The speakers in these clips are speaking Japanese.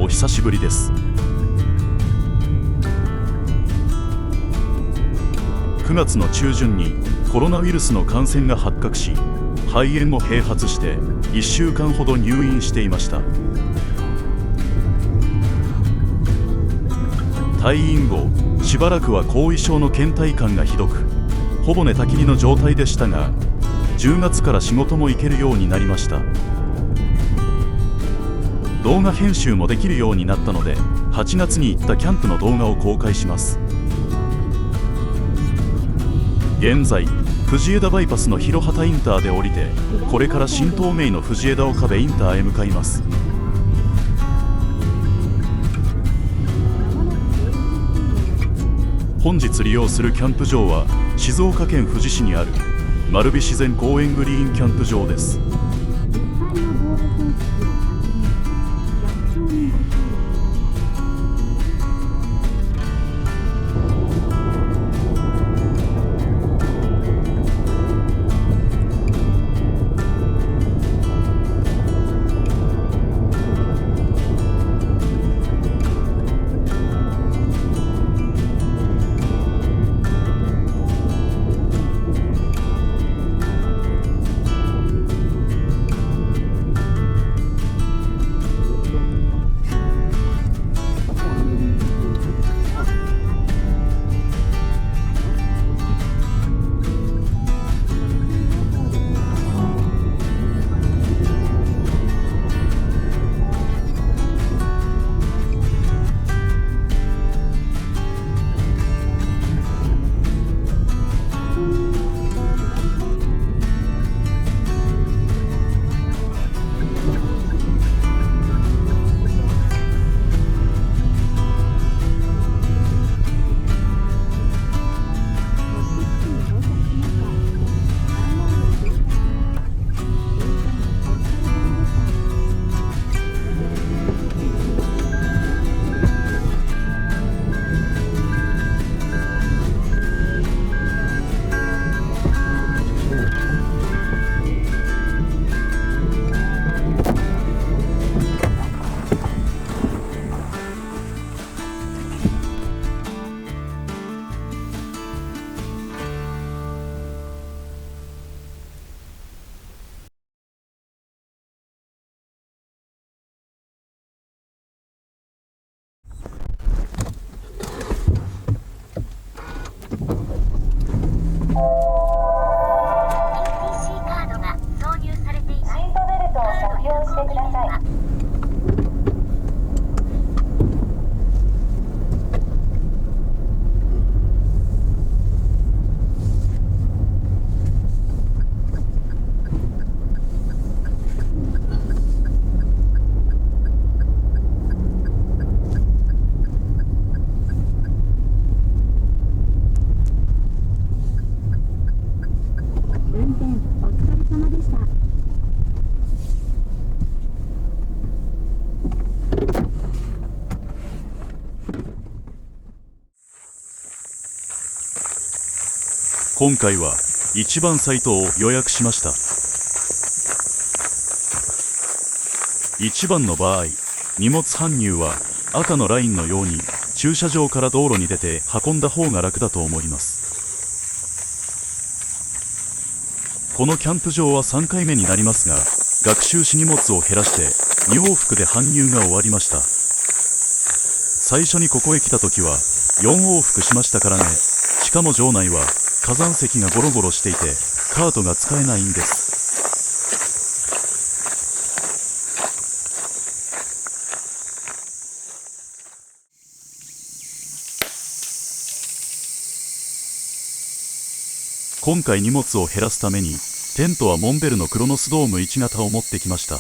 久しぶりです。9月の中旬にコロナウイルスの感染が発覚し、肺炎を併発して1週間ほど入院していました。退院後、しばらくは後遺症の倦怠感がひどく、ほぼ寝たきりの状態でしたが、10月から仕事も行けるようになりました。動画編集もできるようになったので、8月に行ったキャンプの動画を公開します。現在、藤枝バイパスの広畑インターで降りて、これから新東名の藤枝岡部インターへ向かいます。本日利用するキャンプ場は静岡県富士市にある丸美自然公園グリーンキャンプ場です。今回は1番サイトを予約しました。1番の場合、荷物搬入は赤のラインのように駐車場から道路に出て運んだ方が楽だと思います。このキャンプ場は3回目になりますが、学習し荷物を減らして2往復で搬入が終わりました。最初にここへ来た時は4往復しましたからね。しかも場内は火山石がゴロゴロしていてカートが使えないんです。今回荷物を減らすためにテントはモンベルのクロノスドーム1型を持ってきました。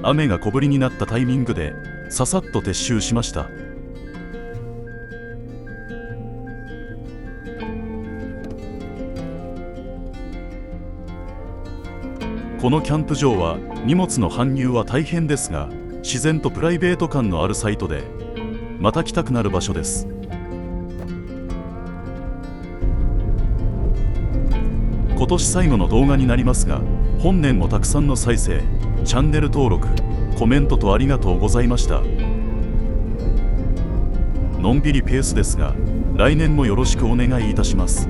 雨が小降りになったタイミングでささっと撤収しました。このキャンプ場は荷物の搬入は大変ですが、自然とプライベート感のあるサイトでまた来たくなる場所です。今年最後の動画になりますが、本年もたくさんの再生、チャンネル登録、コメントとありがとうございました。のんびりペースですが、来年もよろしくお願いいたします。